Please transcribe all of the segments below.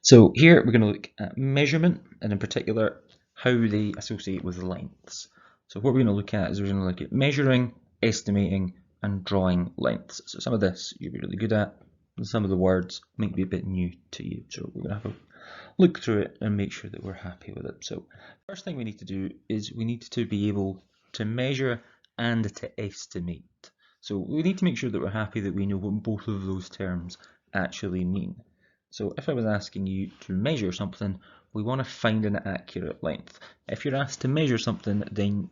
So here we're going to look at measurement, and in particular how they associate with lengths. So what we're going to look at is we're going to look at measuring, estimating and drawing lengths. So some of this you'll be really good at, and some of the words might be a bit new to you. So we're going to have a look through it and make sure that we're happy with it. So first thing we need to do is we need to be able to measure and to estimate. So we need to make sure that we're happy that we know what both of those terms actually mean. So if I was asking you to measure something, we want to find an accurate length. If you're asked to measure something, then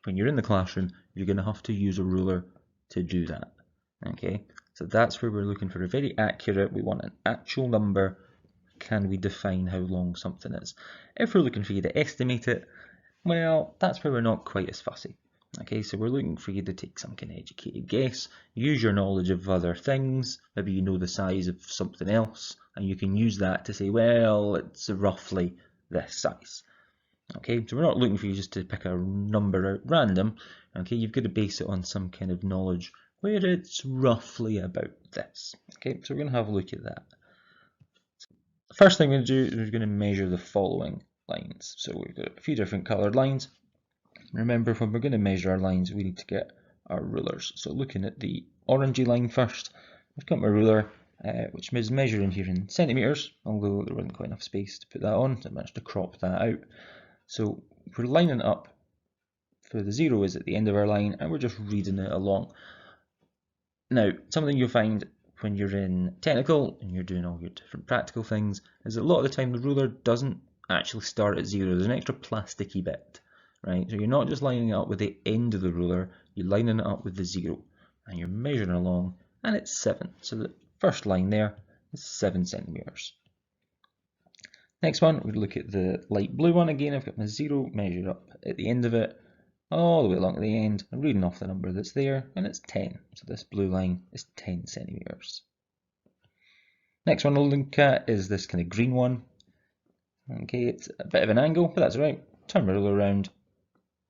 when you're in the classroom, you're going to have to use a ruler to do that. Okay, so that's where we're looking for a very accurate, we want an actual number. Can we define how long something is? If we're looking for you to estimate it, well, that's where we're not quite as fussy. Okay, so we're looking for you to take some kind of educated guess, use your knowledge of other things, maybe you know the size of something else, and you can use that to say, well, it's roughly this size. Okay, so we're not looking for you just to pick a number out random. Okay, you've got to base it on some kind of knowledge where it's roughly about this. Okay, so we're going to have a look at that. The first thing we're going to do is we're going to measure the following lines. So we've got a few different coloured lines. Remember, when we're going to measure our lines, we need to get our rulers. So looking at the orangey line first, I've got my ruler, which is measuring here in centimetres, although there wasn't quite enough space to put that on, so I managed to crop that out. So we're lining it up for the 0 is at the end of our line, and we're just reading it along. Now, something you'll find when you're in technical and you're doing all your different practical things is that a lot of the time the ruler doesn't actually start at 0. There's an extra plasticky bit, right? So you're not just lining it up with the end of the ruler, you're lining it up with the 0, and you're measuring along, and it's 7. So the first line there is 7 centimetres. Next one, we look at the light blue one again. I've got my 0 measured up at the end of it, all the way along to the end. I'm reading off the number that's there, and it's 10. So this blue line is 10 centimetres. Next one we'll look at is this kind of green one. Okay, it's a bit of an angle, but that's right. Turn my ruler around,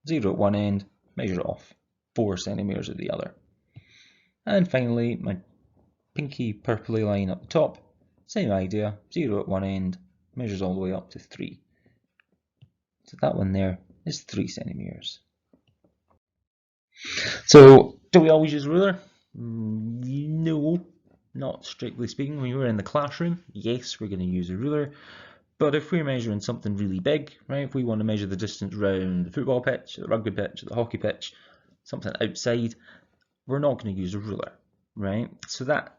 0 at one end, measure it off, 4 centimetres at the other. And finally, my pinky purpley line up the top, same idea, 0 at one end, measures all the way up to 3. So that one there is 3 centimetres. So, do we always use a ruler? No, not strictly speaking. When we're in the classroom, yes, we're going to use a ruler. But if we're measuring something really big, right, if we want to measure the distance around the football pitch, the rugby pitch, the hockey pitch, something outside, we're not going to use a ruler, right? So that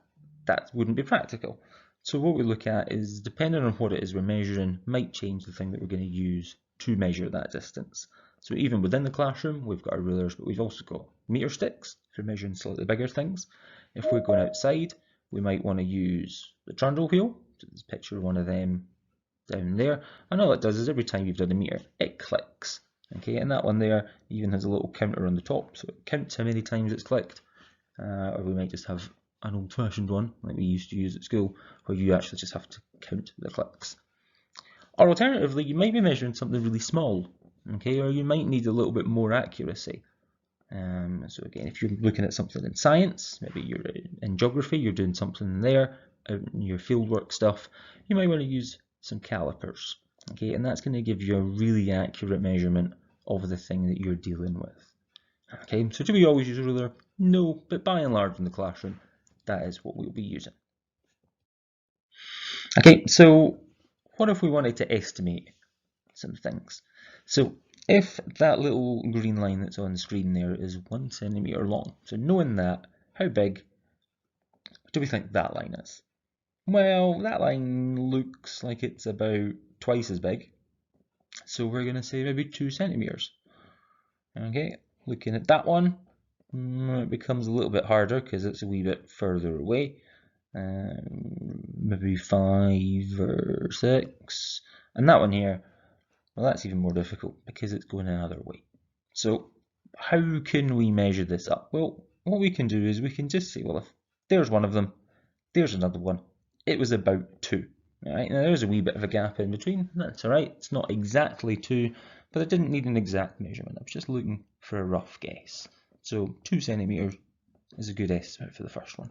wouldn't be practical. So what we look at is, depending on what it is we're measuring, might change the thing that we're going to use to measure that distance. So even within the classroom, we've got our rulers, but we've also got meter sticks for measuring slightly bigger things. If we're going outside, we might want to use the trundle wheel. So there's a picture of one of them down there. And all it does is every time you've done a meter, it clicks. Okay, and that one there even has a little counter on the top, so it counts how many times it's clicked. Or we might just have an old-fashioned one like we used to use at school, where you actually just have to count the clicks. Or alternatively, you might be measuring something really small, okay, or you might need a little bit more accuracy. So again, if you're looking at something in science, maybe you're in geography, you're doing something there, in your fieldwork stuff, you might want to use some calipers, okay, and that's going to give you a really accurate measurement of the thing that you're dealing with. Okay, so do we always use a ruler? No, but by and large in the classroom, that is what we'll be using. Okay, so what if we wanted to estimate some things? So if that little green line that's on the screen there is 1 centimetre long, so knowing that, how big do we think that line is? Well, that line looks like it's about twice as big, so we're going to say maybe 2 centimetres. Okay, looking at that one, it becomes a little bit harder because it's a wee bit further away. Maybe 5 or 6. And that one here, well, that's even more difficult because it's going another way. So how can we measure this up? Well, what we can do is we can just say, well, if there's one of them, there's another one. It was about 2. Right? Now there's a wee bit of a gap in between. That's all right. It's not exactly 2, but I didn't need an exact measurement. I was just looking for a rough guess. So 2 centimetres is a good estimate for the first one.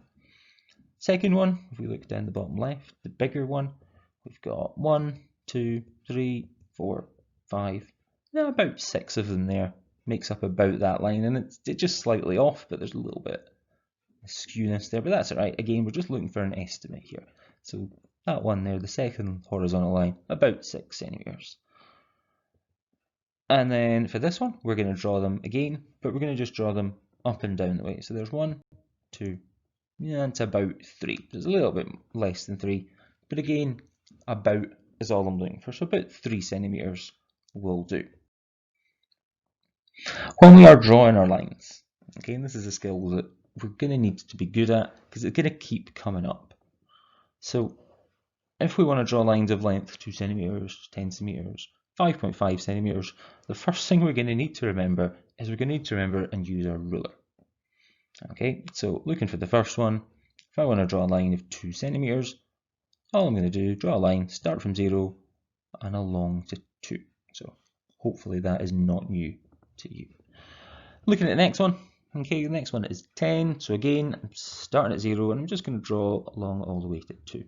Second one, if we look down the bottom left, the bigger one, we've got 1, 2, 3, 4, 5, now about 6 of them there. Makes up about that line, and it's just slightly off, but there's a little bit of skewness there, but that's alright. Again, we're just looking for an estimate here. So that one there, the second horizontal line, about 6 centimeters. And then for this one, we're going to draw them again, but we're going to just draw them up and down the way. So there's 1, 2, yeah, it's about 3. There's a little bit less than 3, but again, about is all I'm looking for. So about 3 centimeters will do. When we are drawing our lines, okay, and this is a skill that we're going to need to be good at because it's going to keep coming up. So if we want to draw lines of length 2 centimeters, 10 centimeters, 5.5 centimeters, the first thing we're going to need to remember is we're going to need to remember and use our ruler. Okay, so looking for the first one, if I want to draw a line of 2 centimeters, all I'm going to do, draw a line, start from 0 and along to 2. So hopefully that is not new to you. Looking at the next one, okay, the next one is 10. So again, I'm starting at 0 and I'm just going to draw along all the way to 2.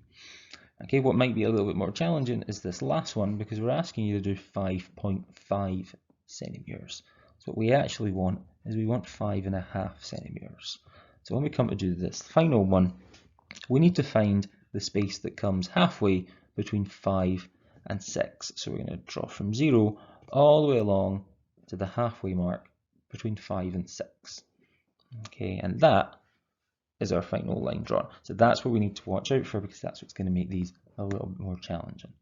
Okay, what might be a little bit more challenging is this last one because we're asking you to do 5.5 centimeters. So what we actually want is we want 5.5 centimeters. So when we come to do this final one, we need to find the space that comes halfway between 5 and 6. So we're going to draw from 0 all the way along to the halfway mark between 5 and 6. Okay, and that is our final line drawn. So that's what we need to watch out for because that's what's going to make these a little bit more challenging.